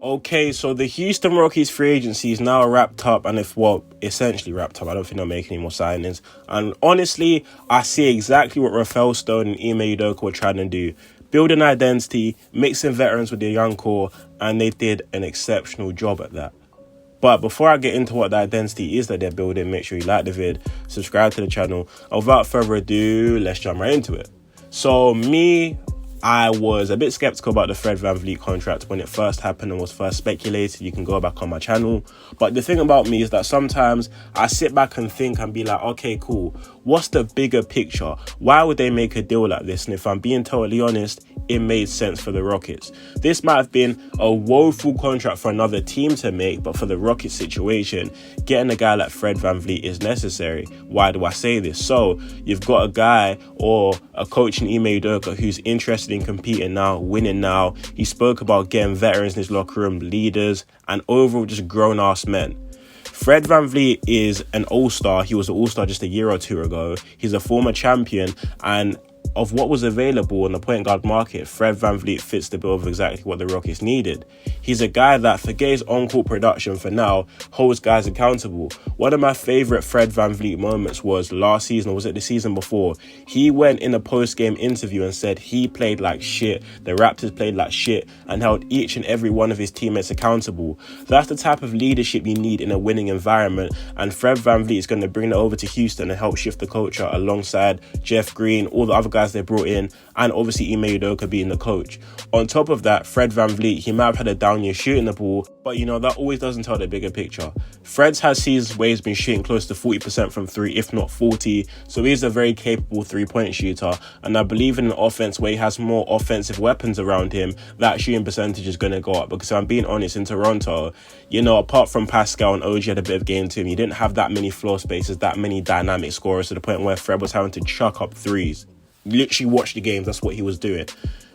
Okay, so the Houston Rockets free agency is now wrapped up, and essentially wrapped up. I don't think they'll make any more signings. And honestly, I see exactly what Rafael Stone and Ime Udoka were trying to do. Build an identity, mixing veterans with their young core, and they did an exceptional job at that. But before I get into what the identity is that they're building, make sure you like the vid, subscribe to the channel. And without further ado, let's jump right into it. So I was a bit skeptical about the Fred VanVleet contract when it first happened and was first speculated. You can go back on my channel. But the thing about me is that sometimes I sit back and think and be like, okay, cool. What's the bigger picture? Why would they make a deal like this? And if I'm being totally honest, it made sense for the Rockets. This might have been a woeful contract for another team to make, but for the Rockets situation, getting a guy like Fred VanVleet is necessary. Why do I say this? So you've got a guy or a coach in Ime Udoka who's interested in competing now, winning now. He spoke about getting veterans in his locker room, leaders, and overall just grown-ass men. Fred VanVleet is an all-star. He was an all-star just a year or two ago. He's a former champion, and of what was available on the point guard market, Fred VanVleet fits the bill of exactly what the Rockets needed. He's a guy that, forget his on-court production for now, holds guys accountable. One of my favourite Fred VanVleet moments was last season, or was it the season before? He went in a post-game interview and said he played like shit, the Raptors played like shit, and held each and every one of his teammates accountable. That's the type of leadership you need in a winning environment, and Fred VanVleet is going to bring that over to Houston and help shift the culture alongside Jeff Green, all the other guys they brought in, and obviously Ime Udoka being the coach. On top of that, Fred VanVleet, he might have had a down year shooting the ball, but that always doesn't tell the bigger picture. Fred's has seasons where he's been shooting close to 40% from three, if not 40, so he's a very capable three-point shooter, and I believe in an offense where he has more offensive weapons around him, that shooting percentage is going to go up, because if I'm being honest, in Toronto, apart from Pascal and OG had a bit of game to him, you didn't have that many floor spaces, that many dynamic scorers, to the point where Fred was having to chuck up threes. Literally watch the games, that's what he was doing.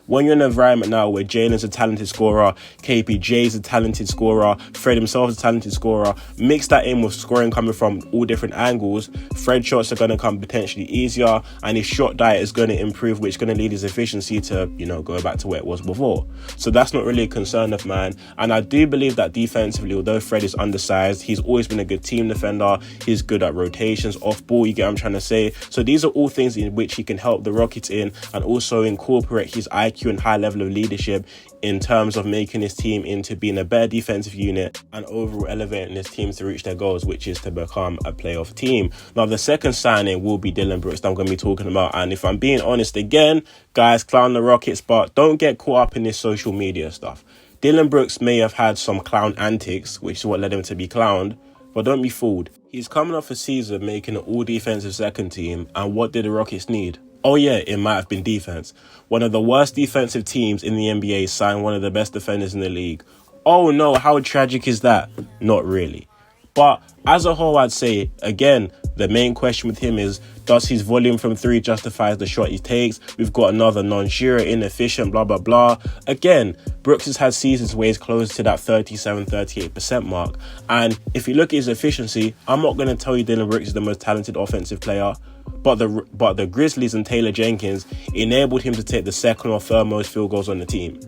When you're in an environment now where Jalen's a talented scorer, KPJ's a talented scorer, Fred himself is a talented scorer, mix that in with scoring coming from all different angles, Fred's shots are going to come potentially easier, and his shot diet is going to improve, which is going to lead his efficiency to, go back to where it was before. So that's not really a concern of mine. And I do believe that defensively, although Fred is undersized, he's always been a good team defender. He's good at rotations, off ball, you get what I'm trying to say. So these are all things in which he can help the Rockets in, and also incorporate his IQ and high level of leadership in terms of making his team into being a better defensive unit and overall elevating his team to reach their goals, which is to become a playoff team. Now, the second signing will be Dillon Brooks that I'm going to be talking about. And if I'm being honest again, guys, clown the Rockets, but don't get caught up in this social media stuff. Dillon Brooks may have had some clown antics, which is what led him to be clowned, but don't be fooled. He's coming off a season making an all-defensive second team, and what did the Rockets need? Oh yeah, it might have been defense. One of the worst defensive teams in the NBA signed one of the best defenders in the league. Oh no, how tragic is that? Not really. But as a whole, I'd say, again, the main question with him is, does his volume from three justify the shot he takes? We've got another non-shooter, inefficient, blah, blah, blah. Again, Brooks has had seasons where he's close to that 37-38% mark. And if you look at his efficiency, I'm not going to tell you Dillon Brooks is the most talented offensive player, but the Grizzlies and Taylor Jenkins enabled him to take the second or third most field goals on the team.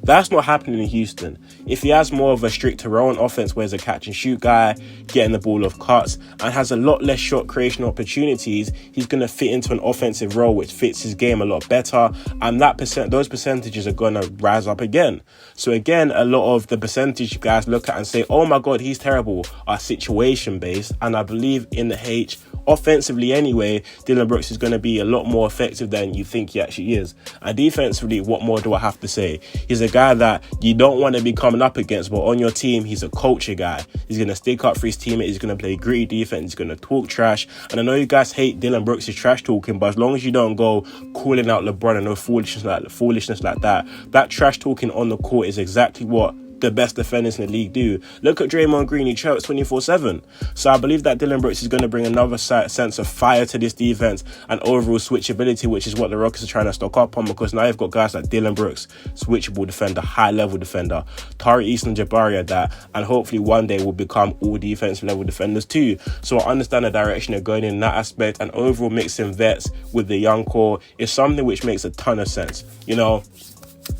That's not happening in Houston. If he has more of a strict Toronto offense where he's a catch and shoot guy, getting the ball off cuts, and has a lot less shot creation opportunities, he's going to fit into an offensive role which fits his game a lot better, and those percentages are going to rise up again. So again, a lot of the percentage you guys look at and say, oh my god, he's terrible, are situation based, and I believe in the H, offensively anyway, Dillon Brooks is going to be a lot more effective than you think he actually is. And defensively, what more do I have to say? He's a guy that you don't want to be coming up against, but on your team, he's a culture guy. He's going to stick up for his teammates. He's going to play gritty defense. He's going to talk trash. And I know you guys hate Dillon Brooks' trash talking, but as long as you don't go calling out LeBron and no foolishness like that, that trash talking on the court is exactly what the best defenders in the league do. Look at Draymond Green, he chokes 24/7. So I believe that Dillon Brooks is going to bring another sense of fire to this defense and overall switchability, which is what the Rockets are trying to stock up on, because now you've got guys like Dillon Brooks, switchable defender, high level defender, Tari Easton Jabari at that, and hopefully one day will become all defensive level defenders too. So I understand the direction they're going in that aspect, and overall mixing vets with the young core is something which makes a ton of sense.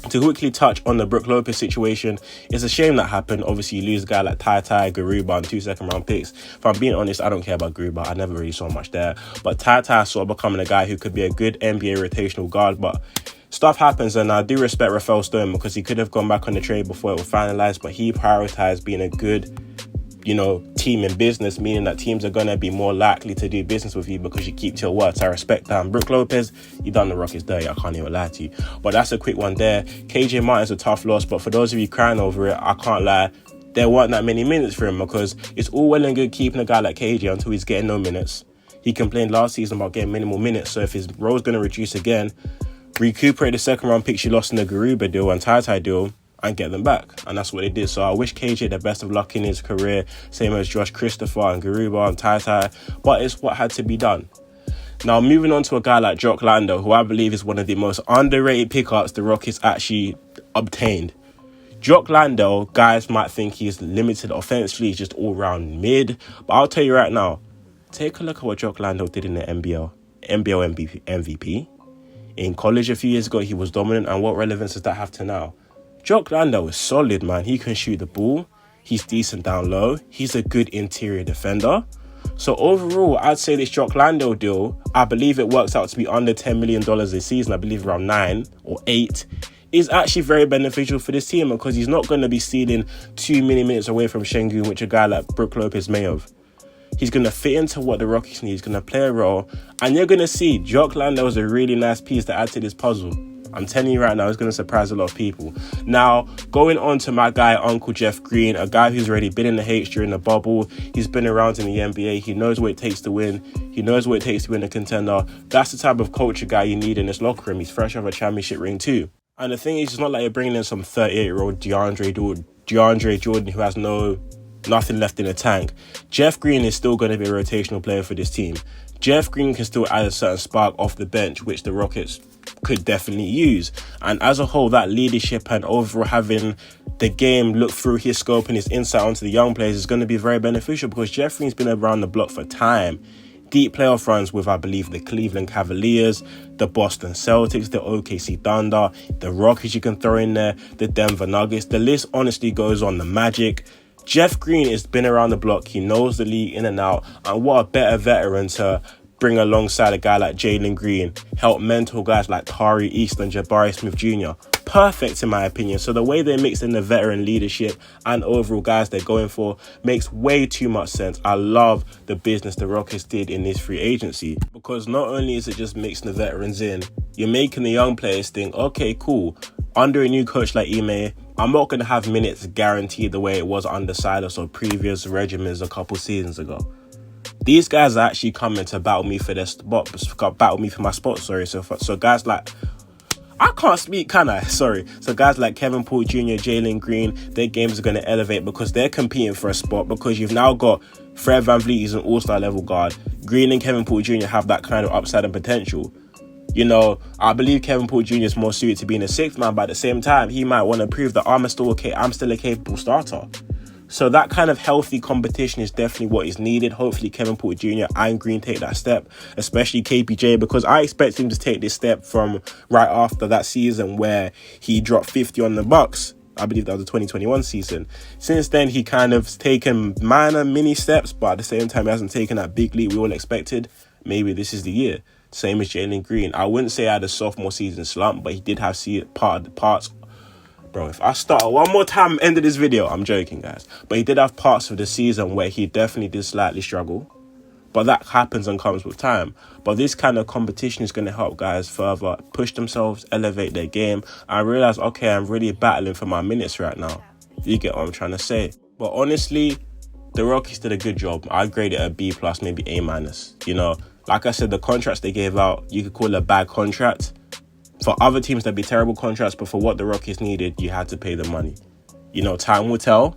To quickly touch on the Brook Lopez situation, it's a shame that happened. Obviously, you lose a guy like Tai, Garuba, and 2 second-round picks. If I'm being honest, I don't care about Garuba. I never really saw much there. But Tai sort of becoming a guy who could be a good NBA rotational guard. But stuff happens, and I do respect Rafael Stone because he could have gone back on the trade before it was finalized, but he prioritized being a good, team in business, meaning that teams are going to be more likely to do business with you because you keep to your words. I respect that. And Brook Lopez, you done the Rockets dirty. I can't even lie to you. But that's a quick one there. KJ Martin's a tough loss, but for those of you crying over it, I can't lie. There weren't that many minutes for him because it's all well and good keeping a guy like KJ until he's getting no minutes. He complained last season about getting minimal minutes, so if his role's going to reduce again, recuperate the second-round picks you lost in the Garuba deal and Tai deal, and get them back. And that's what they did. So I wish KJ the best of luck in his career, same as Josh Christopher and Garuba and Tai, but it's what had to be done. Now, moving on to a guy like Jock Lando, who I believe is one of the most underrated pickups the Rockets actually obtained. Jock Lando, guys might think he's limited offensively, he's just all-round mid, but I'll tell you right now, take a look at what Jock Lando did in the NBL MVP. In college a few years ago, he was dominant, and what relevance does that have to now? Jock Lando is solid, man. He can shoot the ball. He's decent down low. He's a good interior defender. So overall, I'd say this Jock Lando deal, I believe it works out to be under $10 million this season. I believe around 9 or 8 is actually very beneficial for this team because he's not going to be stealing too many minutes away from Şengün, which a guy like Brook Lopez may have. He's going to fit into what the Rockets need. He's going to play a role. And you're going to see Jock Lando is a really nice piece to add to this puzzle. I'm telling you right now, it's going to surprise a lot of people. Now, going on to my guy, Uncle Jeff Green, a guy who's already been in the H during the bubble. He's been around in the NBA. He knows what it takes to win. He knows what it takes to win a contender. That's the type of culture guy you need in this locker room. He's fresh off a championship ring too. And the thing is, it's not like you're bringing in some 38-year-old DeAndre Jordan who has nothing left in the tank. Jeff Green is still going to be a rotational player for this team. Jeff Green can still add a certain spark off the bench, which the Rockets could definitely use. And as a whole, that leadership and overall having the game look through his scope and his insight onto the young players is going to be very beneficial because Jeff Green's been around the block for time. Deep playoff runs with, I believe, the Cleveland Cavaliers, the Boston Celtics, the OKC Thunder, the Rockets you can throw in there, the Denver Nuggets. The list honestly goes on. The Magic. Jeff Green has been around the block. He knows the league in and out. And what a better veteran to bring alongside a guy like Jalen Green, help mentor guys like Tari Easton, Jabari Smith Jr. Perfect in my opinion. So the way they mix in the veteran leadership and overall guys they're going for makes way too much sense. I love the business the Rockets did in this free agency because not only is it just mixing the veterans in, you're making the young players think, okay, cool. Under a new coach like Ime, I'm not going to have minutes guaranteed the way it was under Silas or previous regimens a couple seasons ago. These guys are actually coming to battle me for their spot, battle me for my spot, sorry. So guys like, I can't speak, can I? Sorry. So guys like Kevin Porter Jr., Jalen Green, their games are going to elevate because they're competing for a spot because you've now got Fred VanVleet, he's an all-star level guard. Green and Kevin Porter Jr. have that kind of upside and potential. I believe Kevin Porter Jr. is more suited to being a sixth man, but at the same time, he might want to prove that I'm still a capable starter. So that kind of healthy competition is definitely what is needed. Hopefully Kevin Porter Jr. and Green take that step, especially KPJ, because I expect him to take this step from right after that season where he dropped 50 on the Bucks. I believe that was the 2021 season. Since then, he kind of taken minor mini steps, but at the same time, he hasn't taken that big leap we all expected. Maybe this is the year. Same as Jalen Green. I wouldn't say I had a sophomore season slump, but he did have parts. Bro, if I start one more time end of this video, I'm joking, guys. But he did have parts of the season where he definitely did slightly struggle. But that happens and comes with time. But this kind of competition is going to help guys further push themselves, elevate their game. I realize, okay, I'm really battling for my minutes right now. You get what I'm trying to say. But honestly, the Rockets did a good job. I'd grade it a B+, maybe A-. Like I said, the contracts they gave out, you could call it a bad contract. For other teams, that'd be terrible contracts, but for what the Rockets needed, you had to pay the money. Time will tell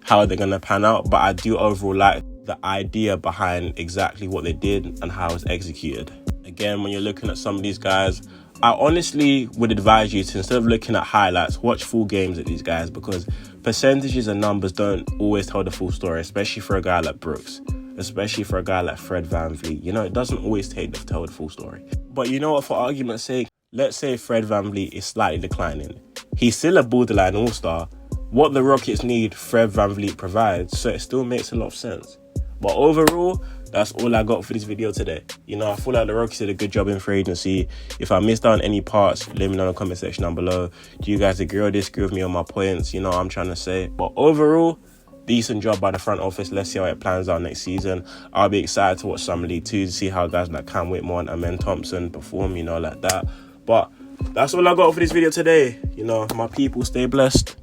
how they're going to pan out, but I do overall like the idea behind exactly what they did and how it was executed. Again, when you're looking at some of these guys, I honestly would advise you to, instead of looking at highlights, watch full games at these guys because percentages and numbers don't always tell the full story, especially for a guy like Brooks, especially for a guy like Fred VanVleet. It doesn't always tell the full story. But you know what, for argument's sake, let's say Fred VanVleet is slightly declining. He's still a borderline all-star. What the Rockets need, Fred VanVleet provides, so it still makes a lot of sense. But overall, that's all I got for this video today. You know, I feel like the Rockets did a good job in free agency. If I missed out on any parts, let me know in the comment section down below. Do you guys agree or disagree with me on my points? You know what I'm trying to say. But overall, decent job by the front office. Let's see how it plans out next season. I'll be excited to watch Summer League 2 to see how guys like Cam Whitmore and Amen Thompson perform, you know, like that. But that's all I got for this video today. You know, my people, stay blessed,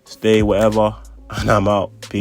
stay whatever, and I'm out. Peace.